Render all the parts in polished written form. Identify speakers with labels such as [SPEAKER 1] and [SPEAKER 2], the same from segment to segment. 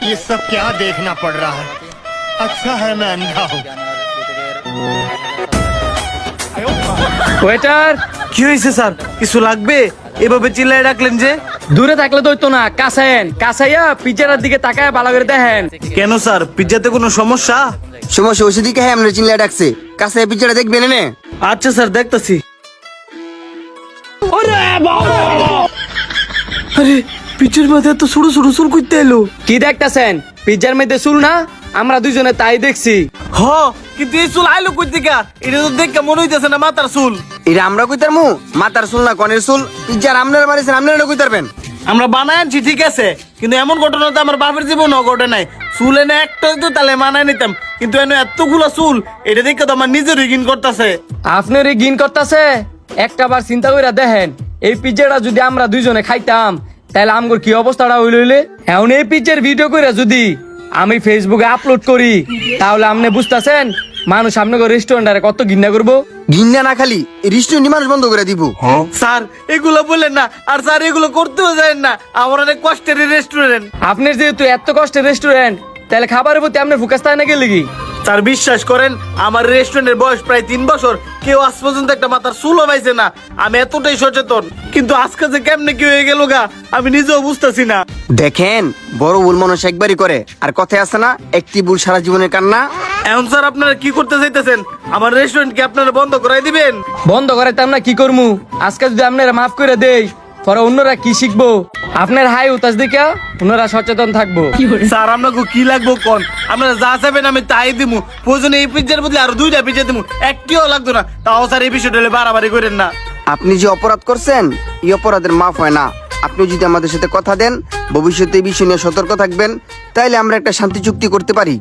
[SPEAKER 1] ये सब क्या देखना पड़ रहा है? अच्छा है मैं अंधा हूँ।
[SPEAKER 2] ওয়েটার,
[SPEAKER 3] কি হয়েছে স্যার? কিছু লাগবে? এভাবে চিল্লায় ডাকলেন যে?
[SPEAKER 2] দূরে থাকলে তো হইতো না, কাছেন কাছাইয়া পিজ্জার দিকে তাকায় ভালো করে দেখেন।
[SPEAKER 3] কেন স্যার, পিজ্জাতে কোনো সমস্যা?
[SPEAKER 4] সমস্যা ওষুধিকে হ্যাঁ আমরা চিল্লা ডাকছে, কাছে পিজ্জাটা দেখবেন না?
[SPEAKER 3] আচ্ছা স্যার, দেখতেছি। আরে পিজ্জার মধ্যে এত ছোট ছোট চুল করতে এলো।
[SPEAKER 2] কি দেখতেছেন? পিজ্জার মধ্যে চুল না? আমরা দুইজনে তাই দেখছি।
[SPEAKER 3] হ, কিন্তু এই চুল আইলো কই থেকে? এটা তো দেখে মনে হইতেছে না মাথার চুল।
[SPEAKER 4] এটা আমরা কইতার মু মাথার চুল না কনের চুল। পিজ্জার আপনারা বাড়িছেন, আপনারা কইতারবেন।
[SPEAKER 3] আমরা বানায় আনছি ঠিক আছে, কিন্তু এমন ঘটনা তো আমার বাপের জীবনও ঘটে নাই। চুল এনে একটা তো তাহলে মানায় নিতাম, কিন্তু এনে এতগুলো চুল, এটা দেখে তো আমার নিজেরই ঘিন করতেছে।
[SPEAKER 2] আপনার এই ঘিন করতেছে? একটা বার চিন্তা করে দেখেন, এই পিজ্জাটা যদি আমরা দুইজনে খাইতাম তাহলে আমগর কি অবস্থাটা হইলে। এখন এই পিজ্জার ভিডিও করে যদি আমি ফেসবুকে আপলোড করি তাহলে আপনি বুঝতেছেন মানুষ আপনাকে রেস্টুরেন্টে কত ঘৃণা করবো।
[SPEAKER 4] ঘিন্না না খালি রেস্টুরেন্ট মানুষ বন্ধ করে দিব।
[SPEAKER 3] স্যার এগুলো বললেন না, আর স্যার এগুলো করতেও যায় না। আমার অনেক কষ্টের রেস্টুরেন্ট।
[SPEAKER 2] আপনার যেহেতু এত কষ্টের রেস্টুরেন্ট, তাহলে খাবারের প্রতি আপনার ফোকাস থাকে না গেলে কি?
[SPEAKER 3] স্যার বিশ্বাস করেন, আমার রেস্টুরেন্টের বয়স প্রায় 3 বছর, কেউ আজ পর্যন্ত একটা মাথার চুলও পাইছে না। আমি এতটাই সচেতন, কিন্তু আজকে যে কেমনে কি হয়ে গেল গা আমি নিজেও বুঝতেছি না।
[SPEAKER 4] দেখেন, বড় ভুল মানুষ একবারই করে, আর কথায় আছে না, একটি ভুল সারা জীবনের কান্না।
[SPEAKER 3] এখন স্যার আপনারা কি করতে চাইতেছেন? আমার রেস্টুরেন্ট কি আপনারা বন্ধ করাই দিবেন?
[SPEAKER 2] বন্ধ করে তো আমরা কি করবো? আজকে যদি আপনারা মাফ করে দেই পরে অন্যরা কি শিখবো? আপনার হাই উতাস দিকে অন্যরা সচেতন থাকবো।
[SPEAKER 3] স্যার আপনাকে কি লাগবো কোন? আপনারা যা চাইবেন আমি তাই দিমু। প্রয়োজনে এই পিজ্জার বদলে আরো 2টা পিজ্জা দিমু, একটিও লাগতো না। তাও স্যার এই বিষয়টা হলে বাড়াবাড়ি করেন না।
[SPEAKER 4] আপনি যে অপরাধ করছেন এই অপরাধের মাফ হয় না। আপনি যদি আমাদের সাথে কথা দেন, ভবিষ্যতে এই বিষয় নিয়ে সতর্ক থাকবেন, তাইলে আমরা একটা শান্তি চুক্তি করতে পারি।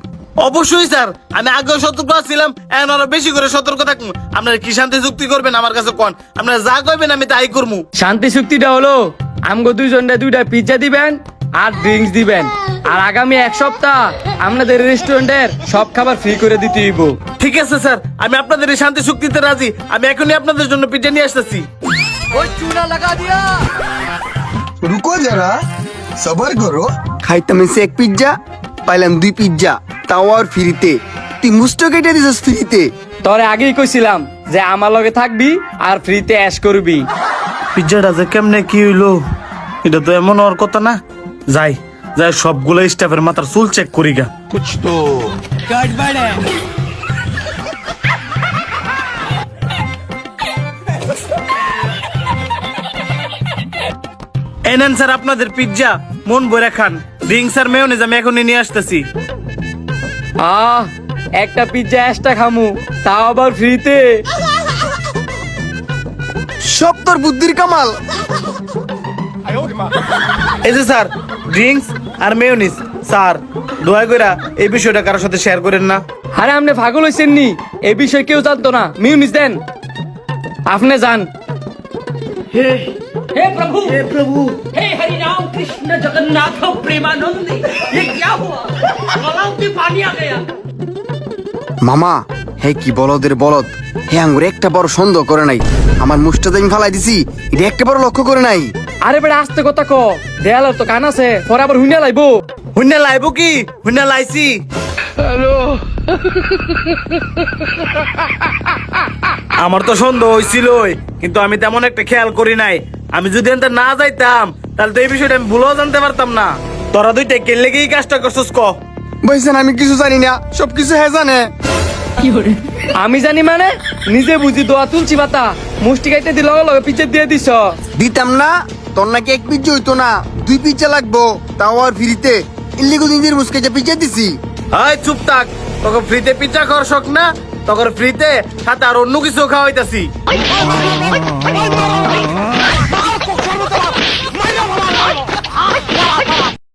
[SPEAKER 3] অবশ্যই স্যার, আমি আগেও সতর্ক ছিলাম, এখন আরো বেশি করে সতর্ক থাকবো। আপনারা কি শান্তি চুক্তি করবেন আমার কাছে কোন? আপনারা যা কইবেন আমি তাই করবো।
[SPEAKER 2] শান্তি চুক্তিটা হলো আমগো দুইজনে 2টা পিজ্জা দিবেন আর ড্রিঙ্কস দিবেন, আর আগামী 1 সপ্তাহ আপনাদের রেস্টুরেন্টের সব খাবার ফ্রি করে দিতে হইব।
[SPEAKER 3] ঠিক আছে স্যার, আমি আপনাদের এই শান্তি চুক্তিতে রাজি। আমি এখনই আপনাদের জন্য পিজ্জা নিয়ে আসতেছি।
[SPEAKER 5] रुको जरा सबर करो।
[SPEAKER 4] খাইতাম এসে এক পিজ্জা, পাইলাম 2 পিজ্জা, তাও আর ফ্রিতে। তুই মুস্টো কেটে দিছিস ফ্রিতে।
[SPEAKER 2] তোরে আগেই কইছিলাম যে আমার লগে থাকবি আর ফ্রিতে অ্যাশ করবি।
[SPEAKER 3] পিজ্জাটা যে কেমনে কি হইলো, এটা তো এমন হওয়ার কথা না। যাই যাই সবগুলো স্টাফের মাথার চুল চেক করি গা। এনেন স্যার আপনাদের পিজ্জা, মন ভরে খান। ড্রিঙ্কস আর মেয়োনিজ আমি এখনই নিয়ে আসতেছি।
[SPEAKER 2] একটা পিজ্জা এক্সট্রা খামু, তাও আবার ফ্রিতে।
[SPEAKER 4] সব তোর বুদ্ধির কামাল।
[SPEAKER 3] এই যে স্যার ড্রিঙ্কস আর মেয়োনিজ। স্যার দয়া কইরা এই বিষয়টা কারোর সাথে শেয়ার করেন না।
[SPEAKER 2] আরে আপনি পাগল হইছেন নি? এই বিষয়ে কেউ জানতো না। মিউনিস দেন, আপনি যান।
[SPEAKER 6] हे प्रभु हे हरि राम कृष्ण जगन्नाथ प्रेमानंद, ये क्या हुआ? गलाव में पानी आ गया।
[SPEAKER 4] মামা, হে কি বলদের বলদ! হে আঙ্গুর একটা বড় সন্দেহ করে নাই। আমার মুষ্টাতে আমি ফালাই দিছি, এটা একটা বড় লক্ষ্য করে নাই।
[SPEAKER 2] আরে বেটা আস্তে কথা ক, দেয়ালের তো কান আছে, পরে আবার হুইনা লাইবো।
[SPEAKER 3] হুন্না লাইবো কি? হুন্না লাইছি। আমার তো সন্দেহ হয়েছিলই, কিন্তু আমি তেমন একটা খেয়াল করি নাই। আমি যদি এনতে না যাইতাম তাহলে তো এই বিষয়টা আমি ভুলেও জানতে পারতাম না। তোরা দুইটা কে লেগেই কাজটা করছিস ক?
[SPEAKER 4] বলছেন আমি কিছু জানি না, সবকিছু হে জানে।
[SPEAKER 2] আমি জানি মানে? নিজে বুঝি দোয়া তুলছি পাতা মুষ্টি খাইতে দিল, লগে পিছে দিয়ে দিছ।
[SPEAKER 4] দিতাম না? তোর নাকি এক পিজ্জা হইতো না, 2 পিজ্জা লাগবো, তাও আর ফ্রিতে। ইল্লিগো নিজের মুসকে যে পিজ্জা দিছি।
[SPEAKER 3] হাই চুপ থাক, তোকে ফ্রিতে পিজ্জা খাওয়ার শখ না? তোকে ফ্রিতে সাথে আর অন্য কিছু খাওয়াইতাছি।